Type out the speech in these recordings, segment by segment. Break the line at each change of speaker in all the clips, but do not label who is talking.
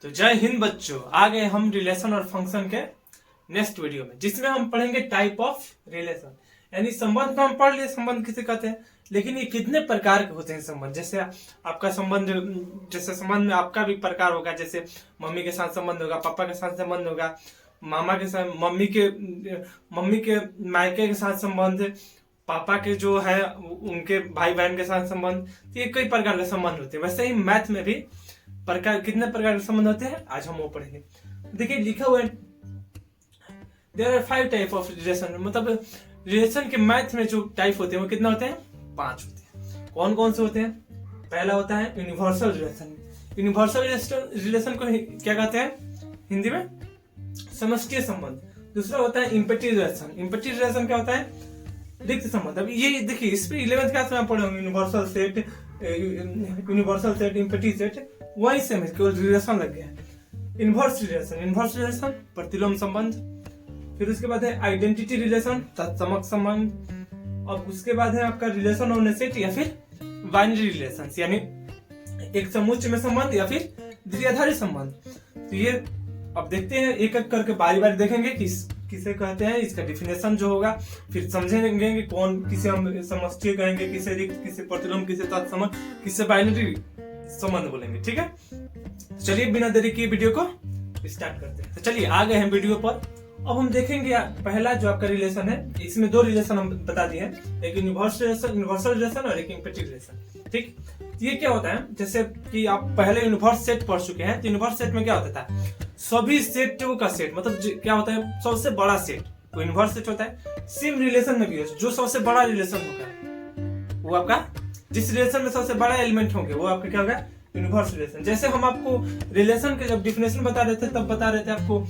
तो जय हिंद बच्चों, आ गए हम रिलेशन और फंक्शन के नेक्स्ट वीडियो में, जिसमें हम पढ़ेंगे टाइप ऑफ रिलेशन। यानी संबंध तो हम पढ़ लिए, संबंध किसे कहते हैं, लेकिन ये कितने प्रकार के होते हैं संबंध। जैसे आपका संबंध, जैसे संबंध में आपका भी प्रकार होगा, जैसे मम्मी के साथ संबंध होगा, पापा के साथ संबंध होगा, मामा के साथ, मम्मी के मायके के साथ संबंध, पापा के जो है उनके भाई बहन के साथ संबंध। ये कई प्रकार के संबंध होते हैं। वैसे ही मैथ में भी कितने प्रकार के संबंध होते हैं, आज हम वो पढ़ेंगे। देखिए लिखा हुआ है there are 5 type of relation. मतलब रिलेशन के मैथ में जो टाइप होते हैं वो कितना होते हैं, 5 होते हैं। कौन कौन से होते हैं? पहला होता है यूनिवर्सल रिलेशन। यूनिवर्सल रिलेशन को क्या कहते हैं हिंदी में? समष्टीय संबंध। दूसरा होता है इम्पेटी रिलेशन। इम्पेटी रिलेशन क्या होता है? रिक्त संबंध। अब ये देखिए, इस पे 11th क्लास में आप पढ़े होंगे, यूनिवर्सल सेट, इम्पेटी सेट, वही सेम है, केवल रिलेशन लग गया है। इनवर्स रिलेशन प्रतिलोम संबंध। फिर उसके बाद है आइडेंटिटी रिलेशन, तत्समक संबंध। और उसके बाद है आपका रिलेशन ऑफ नेसेसिटी या फिर बाइनरी रिलेशन, यानी एक समुच्चय में संबंध या फिर द्विआधारी संबंध। तो ये अब देखते हैं, एक एक करके बारी बारी देखेंगे कि किसे कहते हैं, इसका डिफिनेशन जो होगा, फिर समझेंगे कि कौन, किसे हम समष्टीय कहेंगे, किसे रिक्त, किसे प्रतिलोम, किसे तत्समक, किसे बाइनरी संबंध बोलेंगे। ठीक है, चलिए बिना देरी किए वीडियो को स्टार्ट करते हैं। तो चलिए आ गए हैं वीडियो पर। अब हम देखेंगे पहला जो आपका रिलेशन है, इसमें 2 रिलेशन हम बता दिए हैं, एक यूनिवर्सल रिलेशन और एक इम्पेटी रिलेशन। ठीक, ये क्या होता है, जैसे कि आप पहले यूनिवर्स सेट पढ़ चुके हैं। तो यूनिवर्स सेट में क्या होता था, सभी सेटों का सेट, मतलब क्या होता है, सबसे बड़ा सेट वो यूनिवर्स सेट होता है। सेम रिलेशन में भी है, जो सबसे बड़ा रिलेशन होगा वो आपका, जिस रिलेशन में सबसे बड़ा एलिमेंट होंगे वो आपका क्या होगा, यूनिवर्स रिलेशन। जैसे हम आपको रिलेशन के जब डिफिनेशन बता रहे थे, तब बता रहे थे आपको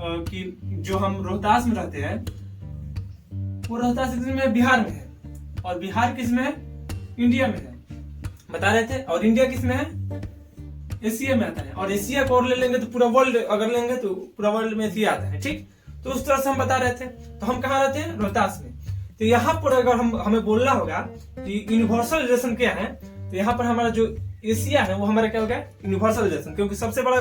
कि जो हम रोहतास में रहते हैं, वो रोहतास किसमें, बिहार में है, और बिहार किसमें है, इंडिया में है, बता रहे थे। और इंडिया किसमें है, एशिया में आता है। और एशिया को और ले लेंगे तो पूरा वर्ल्ड, अगर लेंगे तो पूरा वर्ल्ड में एशिया आता है। ठीक, तो उस तरह से हम बता रहे थे। तो हम कहाँ रहते हैं, रोहतास में। तो यहाँ पर अगर हमें बोलना होगा कि यूनिवर्सल रिलेशन क्या है, तो यहाँ पर हमारा जो एशिया है वो हमारा क्या होगा, यूनिवर्सल रिलेशन। क्योंकि सबसे बड़ा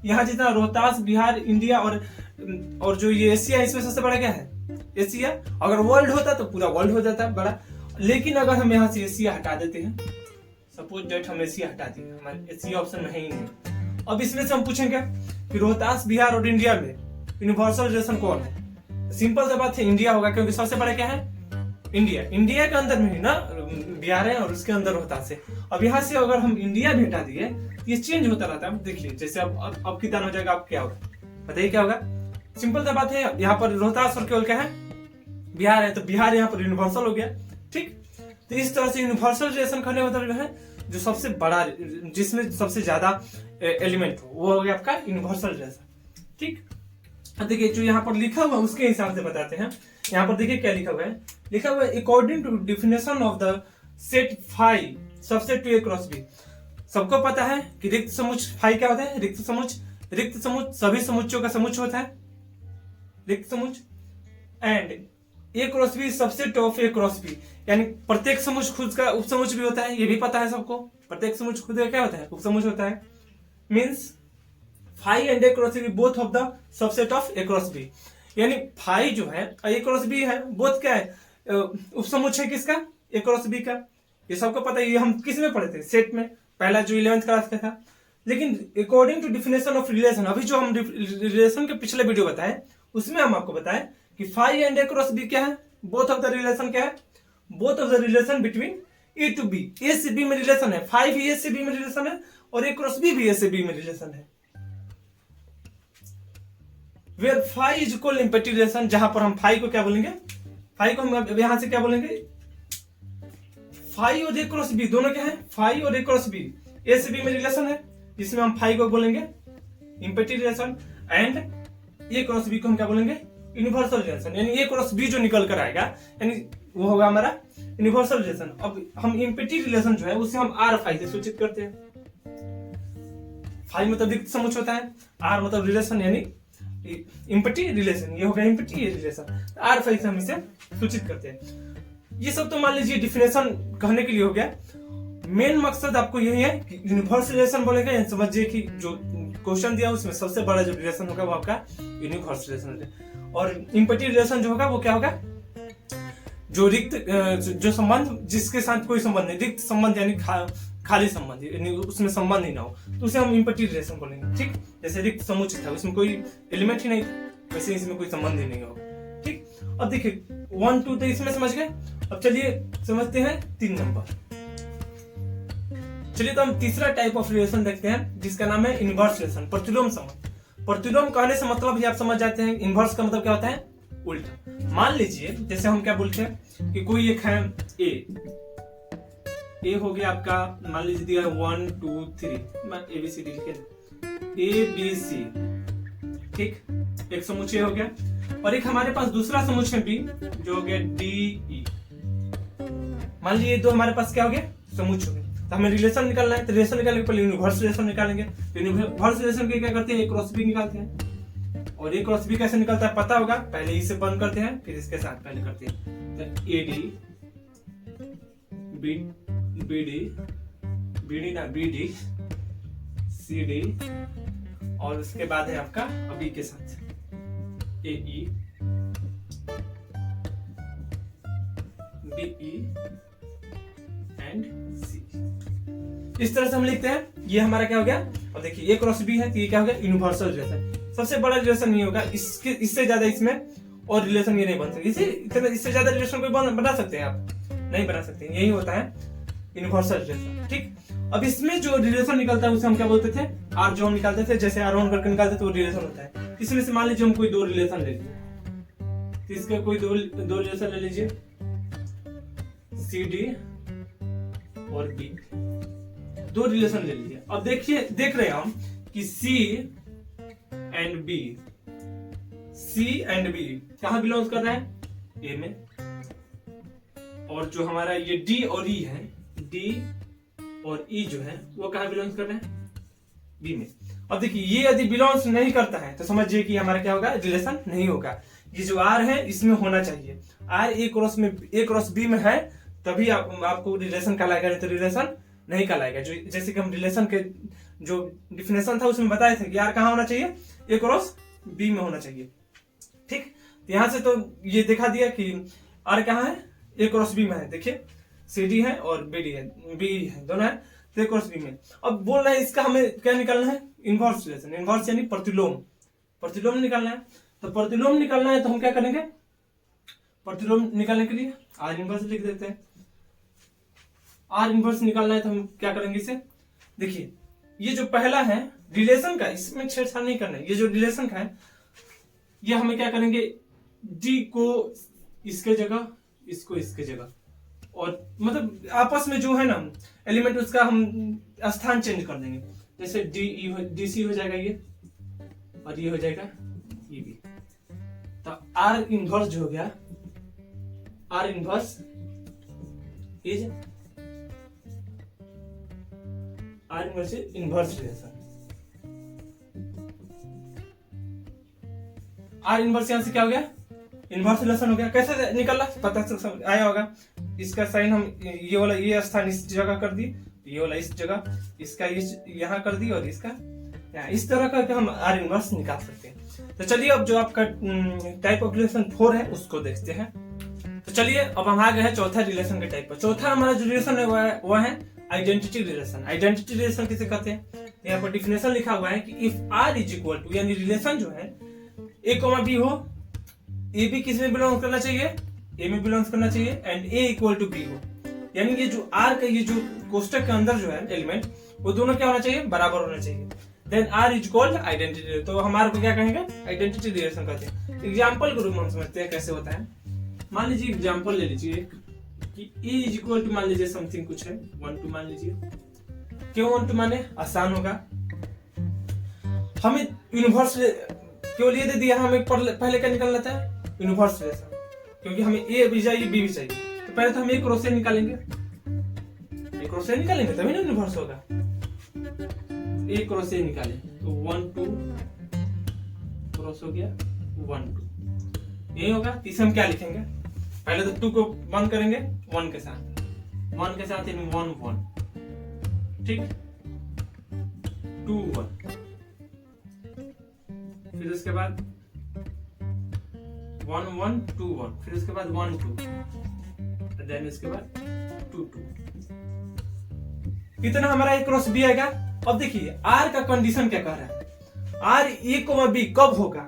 यहाँ जितना रोहतास, बिहार, इंडिया और जो ये एशिया है, इसमें सबसे बड़ा क्या है, एशिया। अगर वर्ल्ड होता तो पूरा वर्ल्ड हो जाता बड़ा। लेकिन अगर हम यहाँ से एशिया हटा देते हैं, सपोज डेट हम एशिया हटा दिए, हमारे एशिया ऑप्शन में है ही नहीं। अब इसमें से हम पूछेंगे कि रोहतास, बिहार और इंडिया में यूनिवर्सल रिलेशन कौन है? सिंपल सा बात है, इंडिया होगा, क्योंकि सबसे बड़ा क्या है, इंडिया। इंडिया के अंदर में ही ना बिहार है और उसके अंदर रोहतास है। अब यहाँ से अगर हम इंडिया भी हटा दिए, ये चेंज होता रहता है। देख लीजिए, जैसे अब कितना हो जाएगा, अब क्या होगा बताइए, क्या होगा? सिंपल सा बात है, यहाँ पर रोहतास और केवल क्या है, बिहार है, तो बिहार यहाँ पर यूनिवर्सल हो गया। ठीक, तो इस तरह से यूनिवर्सल रिलेशन करने का मतलब है जो सबसे बड़ा, जिसमें सबसे ज्यादा एलिमेंट हो, वो हो गया आपका यूनिवर्सल रिलेशन। ठीक, देखिए जो यहाँ पर लिखा हुआ है उसके हिसाब से बताते हैं। यहाँ पर देखिए क्या लिखा हुआ है, लिखा हुआ है according to definition of the set phi subset to A cross B. सबको पता है कि रिक्त समुच्चय फाई क्या होता है, रिक्त समुच्चय सभी समुच्चयों का समुच्चय होता है, रिक्त समुच्चय। And A cross B subset of A cross B, यानी प्रत्येक समुच्चय खुद का उपसमुच्चय भी होता है, ये भी पता है सबको। प्रत्येक समुच्चय खुद का क्या होता है, उपसमुच्चय होता है। Means phi and A cross B both of the subset of A cross B, यानी फाई जो है ए क्रॉस बी है, बोथ क्या है, उपसमुच्चय किसका, ए क्रॉस बी का। ये सबको पता है, ये हम किस में पढ़े थे, सेट में, पहला जो 11th क्लास का था। लेकिन according to definition of relation, अभी जो हम रिलेशन के पिछले वीडियो बताए उसमें हम आपको बताएं कि phi and A cross B क्या है, बोथ ऑफ द रिलेशन क्या है, both of the relation between A to B. A से बी में रिलेशन है, फाई भी ए से बी में रिलेशन है, और ए क्रॉस बी भी ए से बी में रिलेशन है। Where phi is equal empty relation, जहां पर हम फाई को क्या बोलेंगे, फाई को हम यहां से क्या बोलेंगे, फाई और ए क्रॉस बी दोनों क्या है, फाई और ए क्रॉस बी ए से बी में रिलेशन है, जिसमें हम फाई को बोलेंगे empty relation, and A cross B को हम क्या बोलेंगे, यूनिवर्सल रिलेशन। यानी ए क्रॉस बी जो निकल कर आएगा, यानी वो होगा हमारा यूनिवर्सल रिलेशन। अब हम इम्पेटी रिलेशन जो है उसे हम आर फाई से सूचित करते हैं। फाई मतलब रिक्त समुच्चय होता है, आर मतलब रिलेशन, यानी इम्पेटी रिलेशन, ये हो गया इम्पेटी रिलेशन, आर फाई से हम इसे सूचित करते हैं। ये सब तो मान लीजिए डिफिनेशन कहने के लिए हो गया। मेन मकसद आपको यही है कि यूनिवर्सल रिलेशन बोलेगा, समझिए कि जो क्वेश्चन दिया उसमें सबसे बड़ा जो रिलेशन होगा वो आपका यूनिवर्स रिलेशन है। और इम्पैरेटिव रिलेशन जो होगा वो क्या होगा, जो रिक्त जो संबंध जिसके साथ कोई संबंध नहीं, रिक्त संबंध यानी खाली संबंध, यानी उसमें संबंध ही ना हो, तो उसे हम इम्पैरेटिव रिलेशन बोलेंगे। ठीक, जैसे रिक्त समुच्चय था, उसमें कोई एलिमेंट ही नहीं था, वैसे इसमें कोई संबंध ही नहीं होगा। ठीक, अब देखिए 1 2 तो इसमें समझ गए। अब चलिए समझते हैं 3 नंबर। चलिए तो हम तीसरा टाइप ऑफ रिलेशन देखते हैं जिसका नाम है इनवर्स रिलेशन, प्रतिलोम संबंध। प्रतिलोम कहने से मतलब ही आप समझ जाते हैं, इनवर्स का मतलब क्या होता है, उल्टा। मान लीजिए जैसे हम क्या बोलते हैं कि कोई एक है ए हो गया आपका, मान लीजिए दिया 1 2 3, मैं ABCD लिखे ABC, ठीक, एक समुच्चय हो गया। और एक हमारे पास दूसरा समुच्चय B जो हो गया DE। मान लीजिए दो हमारे पास क्या हो गया, समुच्चय हो गया। तो हमें रिलेशन निकालना है, तो रिलेशन निकालने के पहले यूनिवर्स रिलेशन निकालेंगे। तो यूनिवर्स रिलेशन के क्या करते हैं, A क्रॉस B निकालते हैं। और A क्रॉस B कैसे निकलता है पता होगा, पहले इसे बंद करते हैं फिर इसके साथ पहले करते हैं। तो AD BD CD और उसके बाद है आपका अभी के साथ AE BE एंड C। इस तरह से हम लिखते हैं, ये हमारा क्या हो गया। और देखिए A क्रॉस B है तो ये क्या हो गया, यूनिवर्सल रिलेशन। सबसे बड़ा रिलेशन ये होगा, इससे ज्यादा इसमें और रिलेशन ये नहीं बन सकते। इससे ज्यादा रिलेशन कोई बना सकते हैं आप, नहीं बना सकते। यही होता है यूनिवर्सल रिलेशन। ठीक, अब इसमें जो रिलेशन निकलता है उसे हम क्या बोलते थे, आर जो हम निकालते थे, जैसे R1 करके निकालते थे वो रिलेशन होता है। इसमें से मान लीजिए हम कोई दो रिलेशन ले लीजिए, तो इसका कोई दो रिलेशन ले लीजिए CD और B, दो रिलेशन ले लीजिए। अब देखिए देख रहे हैं हम कि C एंड B कहाँ बिलोंग कर रहा है, A में। और जो हमारा ये D और E है, D और E जो है वो कहाँ बिलोंग कर रहे हैं, B में। अब देखिए ये यदि बिलोंग नहीं करता है तो समझिए कि हमारा क्या होगा, रिलेशन नहीं होगा। ये जो R है इसमें होना चाहिए, R A क्रॉस B में है तभी आपको रिलेशन कहलाएगा, नहीं तो रिलेशन नहीं कहलाएगा। जो जैसे कि हम रिलेशन के जो डिफिनेशन था उसमें बताए थे कि R कहाँ होना चाहिए, A क्रॉस B में होना चाहिए। ठीक, तो यहां से तो ये दिखा दिया कि R कहाँ है, A क्रॉस B में है। देखिए CD है और BD है, B है, दोनों है, तो A क्रॉस B में। अब बोल रहे हैं इसका हमें क्या निकालना है, इनवर्स रिलेशन। इनवर्स यानी प्रतिलोम निकालना है। तो प्रतिलोम निकालना है तो हम क्या करेंगे, प्रतिलोम निकालने के लिए R इनवर्स लिख देते हैं। R इनवर्स निकालना है तो हम क्या करेंगे इसे, देखिए ये जो पहला है रिलेशन का, इसमें छेड़छाड़ नहीं करना है। ये जो रिलेशन का है ये हमें क्या करेंगे, D को इसके जगह, इसको इसके जगह, और मतलब आपस में जो है ना एलिमेंट उसका हम स्थान चेंज कर देंगे। जैसे DC हो जाएगा ये, और ये हो जाएगा EB। तो R इनवर्स जो हो गया, R inverse is R inverse inverse relation. R inverse यहां से क्या हो गया, इनवर्स रिलेशन हो गया। कैसे निकला पता आया होगा, इसका साइन हम ये वाला ये स्थान इस जगह कर दी, ये वाला इस जगह, इसका इस यहाँ कर दी और इसका यहाँ, इस तरह करके हम R इनवर्स निकाल सकते हैं। तो चलिए अब जो आपका टाइप ऑफ रिलेशन 4 है उसको देखते हैं। तो चलिए अब हम आ गए हैं चौथा रिलेशन के टाइप पर। चौथा हमारा जो रिलेशन है वो है आइडेंटिटी रिलेशन। आइडेंटिटी रिलेशन किसे कहते हैं, यहाँ पर डिफिनेशन लिखा हुआ है कि if R is equal to, यानी रिलेशन जो है A, B हो, A भी किस में बिलोंग करना चाहिए, A में बिलोंग करना चाहिए, and A equal to B हो, यानी ये जो R का ये जो कोष्टक के अंदर जो है एलिमेंट वो दोनों क्या होना चाहिए, बराबर होना चाहिए। Then R is called identity. तो हमारे को क्या कहेंगे, आइडेंटिटी रिलेशन कहते हैं। एग्जाम्पल के रूप में हम समझते हैं कैसे होता है। मान लीजिए एग्जाम्पल ले लीजिए कि E इज इक्वल टू मान लीजिए समथिंग कुछ है 1 2 मान लीजिए। क्यों 1 2 माने, आसान होगा। हमें यूनिवर्स क्यों लिए दे दिया, हमें पहले क्या निकालना था, यूनिवर्स रिलेशन, क्योंकि हमें A भी चाहिए B भी चाहिए। तो पहले तो हम A क्रॉस A निकालेंगे, A क्रॉस A निकालेंगे तभी ना यूनिवर्स होगा। A क्रॉस A निकाले तो 1 2 क्रॉस हो गया 1 2, यही होगा। इसे हम क्या लिखेंगे, पहले तो 2 को बंद करेंगे 1 के साथ, 1 के साथ यानी 1 1, ठीक 2 1, फिर उसके बाद 1 1 2 1, फिर उसके बाद 1 2, देन उसके बाद 2 2। कितना हमारा ए क्रॉस बी आएगा। अब देखिए आर का कंडीशन क्या कह रहा है, आर ए कोमा बी कब होगा,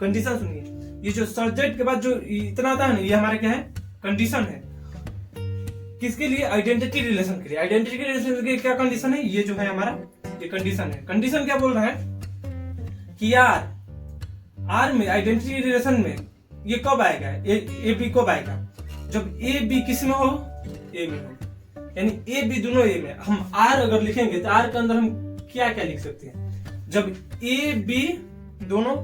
कंडीशन सुनिए। ये जो सब्जेक्ट के बाद जो इतना आता है ना, ये हमारा क्या है, कंडीशन है। किसके लिए, आइडेंटिटी रिलेशन के लिए। आइडेंटिटी रिलेशन के लिए क्या कंडीशन है, ये जो है हमारा ये कंडीशन है। कंडीशन क्या बोल रहा है कि यार आर में आइडेंटिटी रिलेशन में ये कब आएगा, ए बी कब आएगा, जब ए बी किस में हो, ए में हो, यानी ए बी दोनों ए में। हम आर अगर लिखेंगे तो आर के अंदर हम क्या क्या लिख सकते हैं, जब ए बी दोनों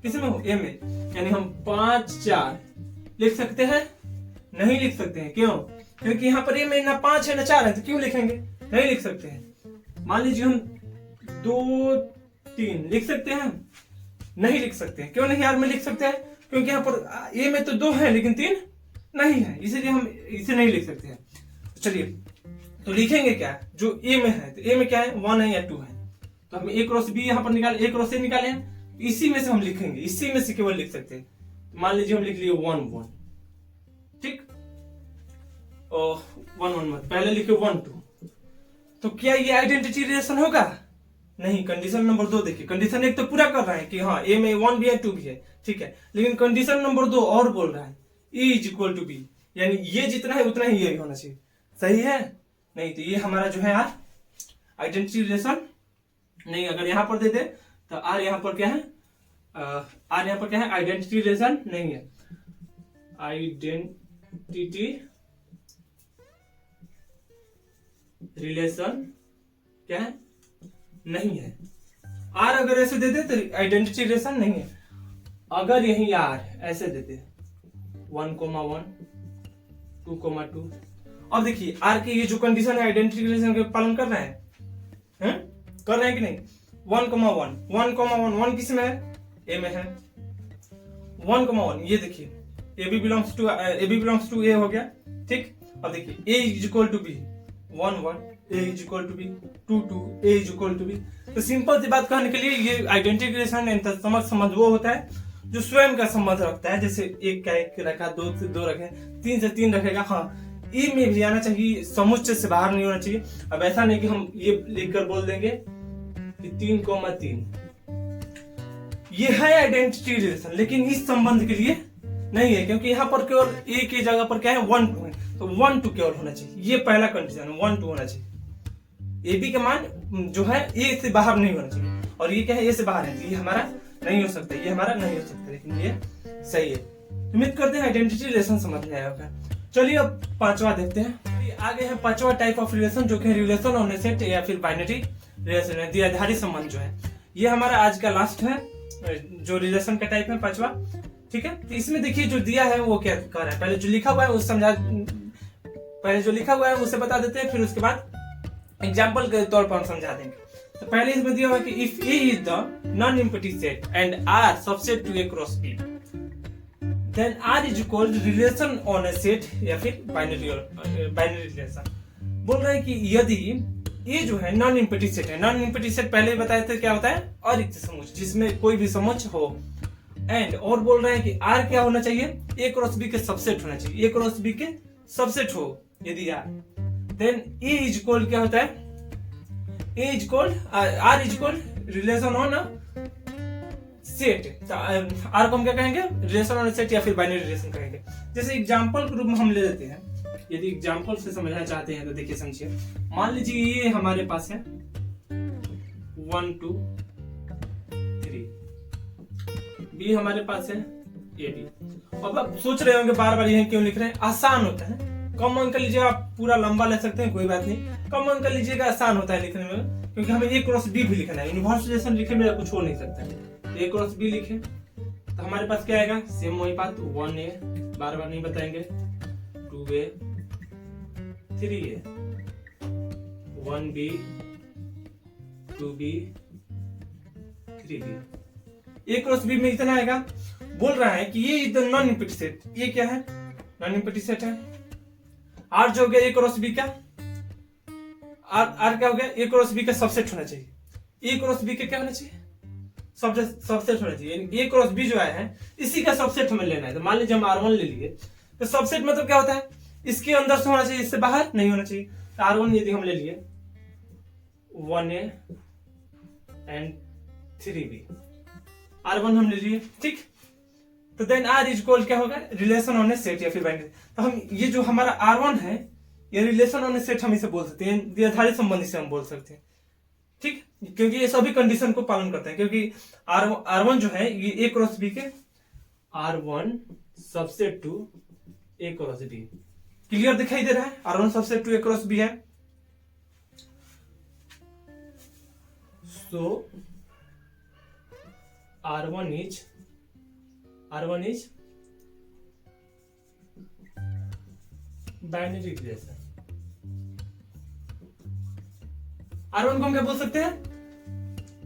किस में हो, ए में, यानी हम 5 4 लिख सकते हैं, नहीं लिख सकते हैं। क्यों, क्योंकि यहाँ पर ए में ना 5 है ना 4 है, तो क्यों लिखेंगे, नहीं लिख सकते हैं। मान लीजिए हम 2 3 लिख सकते हैं, नहीं लिख सकते हैं। क्यों नहीं आर में लिख सकते हैं, क्योंकि यहाँ पर ए में तो 2 है लेकिन 3 नहीं है, इसीलिए हम इसे नहीं लिख सकते हैं। चलिए तो लिखेंगे क्या, जो ए में है, तो ए में क्या है, 1 है या 2 है, तो हम ए क्रॉस बी यहाँ पर निकाले, ए क्रॉस ए निकाले हैं, इसी में से हम लिखेंगे, इसी में से केवल लिख सकते हैं। मान लीजिए हम लिख लिए 1 1, ठीक, और 1 1 मत, पहले लिखे 1 2, तो क्या ये आइडेंटिटी रिलेशन होगा, नहीं। कंडीशन नंबर 2 देखिए, कंडीशन 1 तो पूरा कर रहा है कि हाँ ए में 1 भी है 2 भी है, ठीक है, लेकिन कंडीशन नंबर 2 और बोल रहा है A is equal to B, यानी ये जितना है उतना ही ये होना चाहिए। सही है, नहीं तो ये हमारा जो है यार आइडेंटिटी रिलेशन नहीं। अगर यहां पर दे दे तो आर यहां पर क्या है, आर यहां पर क्या है, आइडेंटिटी रिलेशन नहीं है, आइडेंटिटी रिलेशन क्या है, नहीं है। आर अगर ऐसे दे दे तो आइडेंटिटी रिलेशन नहीं है। अगर यही आर ऐसे दे दे 1 1 2 2, अब देखिए आर के ये जो कंडीशन है आइडेंटिटी रिलेशन के पालन कर रहे हैं, कर रहे हैं कि नहीं। 1 1 1 किस में है, ए में है। 1 1 ये देखिए A B belongs to A हो गया, ठीक। अब देखिए A is equal to B, 1 1 A is equal to B, 2 2 A is equal to B. तो सिंपल सी बात कहने के लिए ये आइडेंटिटी रिलेशन एंड तत्समक संबंध वो होता है जो स्वयं का संबंध रखता है। जैसे 1 का 1 रखा, 2 से 2 रखे, 3 से 3 रखेगा, हाँ ए में भी आना चाहिए, समुच्चय से बाहर नहीं होना चाहिए। अब ऐसा नहीं कि हम ये लिखकर बोल देंगे कि 3 ये है आइडेंटिटी रिलेशन, लेकिन इस संबंध के लिए नहीं है, क्योंकि यहाँ पर केवल ए की जगह पर क्या है 1 2 है, तो 1 2 केवल होना चाहिए। ये पहला कंडीशन है, 1 2 होना चाहिए। ए बी का मान जो है ए से बाहर नहीं होना चाहिए, और ये क्या है, ए से बाहर है, तो ये हमारा नहीं हो सकता, ये हमारा नहीं हो सकता, लेकिन ये सही है। उम्मीद करते हैं आइडेंटिटी रिलेशन समझ में आया होगा। चलिए अब 5वां देखते हैं। आगे है 5वां टाइप ऑफ रिलेशन, जो कि रिलेशन ऑन ए सेट या फिर बाइनरी रिलेशन है, द्विआधारी संबंध जो है। ये हमारा आज का लास्ट है जो रिलेशन का टाइप है 5वां, ठीक है। तो इसमें देखिए जो दिया है वो क्या कर रहा है, पहले जो लिखा हुआ है उसे बता देते हैं, फिर उसके बाद एग्जाम्पल के तौर पर हम समझा देंगे। तो पहले इसमें दिया हुआ है कि if A is the non empty set and R subset to A cross B, then R is equal to relation on A set या फिर बाइनरी रिलेशन। बोल रहे हैं कि यदि ये जो है नॉन एम्प्टी सेट है, नॉन एम्प्टी सेट पहले बताए थे क्या होता है, अरिक्त समुच्चय, जिसमें कोई भी समुच्चय हो। एंड और बोल रहे हैं कि आर क्या होना चाहिए, ए क्रॉस बी के सबसेट होना चाहिए, ए क्रॉस बी के सबसेट हो यदि R, then A is equal क्या होता है, A is equal R is equal relation on set. R को हम क्या कहेंगे, रिलेशन ऑन सेट या फिर बाइनरी रिलेशन कहेंगे। जैसे एग्जांपल के रूप में हम ले लेते हैं, यदि एग्जांपल से समझना चाहते हैं तो देखिए समझिए। मान लीजिए ये हमारे पास है 1 2 3, बी हमारे पास है ए बी। अब आप सोच रहे होंगे बार बार ये क्यों लिख रहे हैं, आसान होता है, कम अंक लीजिएगा, आप पूरा लंबा ले सकते हैं कोई बात नहीं, कम अंक लीजिएगा, आसान होता है लिखने में, क्योंकि हमें ए क्रॉस बी भी लिखना है, यूनिवर्स रिलेशन लिखे में कुछ हो नहीं सकता है। ए क्रॉस बी लिखे तो हमारे पास क्या आएगा, सेम वही बात, 1A बार बार नहीं बताएंगे, 2A 3A 1B 2B 3B। ए क्रॉस बी में इतना आएगा। बोल रहा है कि ये नॉन एम्प्टी सेट, ये क्या है, नॉन एम्प्टी सेट है। आर जो हो गया ए क्रॉस बी का, आर क्या हो गया, ए क्रॉस बी का सबसेट होना चाहिए। ए क्रॉस बी के क्या होना चाहिए, सबसेट होना चाहिए। ए क्रॉस बी जो आया है इसी का सबसेट हमें लेना है। तो मान लीजिए हम R1 ले लिए, तो सबसेट मतलब क्या होता है, इसके अंदर से होना चाहिए, इससे बाहर नहीं होना चाहिए। तो R1 यदि हम ले लिए 1A एंड 3B, R1 हम ले लिए, ठीक। तो देन R इज इक्वल क्या होगा, रिलेशन ऑन ए सेट या फिर बाइनरी। तो हम ये जो हमारा R1 है ये रिलेशन ऑन ए सेट हम इसे बोल सकते हैं, द्विआधारी संबंधी से हम बोल सकते हैं, ठीक, क्योंकि ये सभी कंडीशन को पालन करते हैं। क्योंकि R1 जो है ये A क्रॉस B के R1 subset to A cross B, clear दिखाई दे रहा है, R1 subset to A cross B है। So R1 is binary relation. R1 को हम क्या बोल सकते हैं,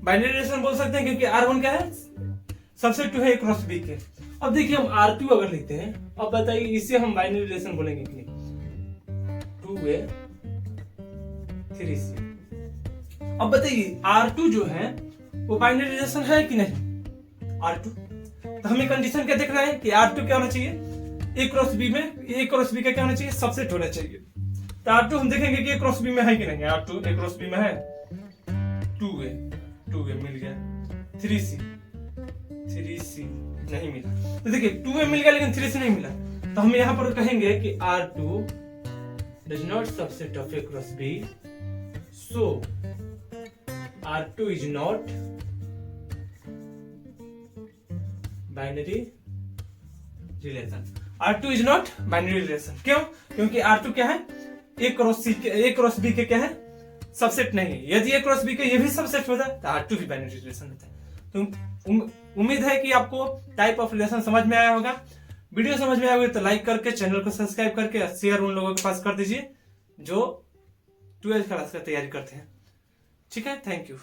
बाइनरी रिलेशन बोल सकते हैं, क्योंकि R1 क्या है, सबसेट टू है A क्रॉस B के। अब देखिए हम R2 अगर लिखते हैं, अब बताइए इसे हम बाइनरी रिलेशन बोलेंगे कि नहीं, 2A 3C। अब बताइए R2 जो है वो बाइनरी रिलेशन है कि नहीं, R2। तो हमें कंडीशन क्या देखना है कि R2 क्या होना चाहिए, A क्रॉस B में, A क्रॉस B का क्या होना चाहिए, सबसेट होना चाहिए। तो R2 हम देखेंगे कि A क्रॉस B में है कि नहीं, R2 A क्रॉस B में है, 2A मिल गया, 3C नहीं मिला। तो देखिए 2A मिल गया लेकिन 3C नहीं मिला, तो हम यहां पर कहेंगे कि R2 does not subset of A cross B, so R2 is not binary relation। R2 is not binary relation, क्यों, क्योंकि R2 क्या है, A क्रॉस B के क्या है, सबसेट नहीं है। यदि A क्रॉस B के ये भी सबसेट होता है तो R2 भी बाइनरी रिलेशन होता है। तो उम्मीद है कि आपको टाइप ऑफ रिलेशन समझ में आया होगा। वीडियो समझ में आया होगा तो लाइक करके, चैनल को सब्सक्राइब करके शेयर उन लोगों के पास कर दीजिए जो 12th क्लास का तैयारी करते हैं, ठीक है। Thank you.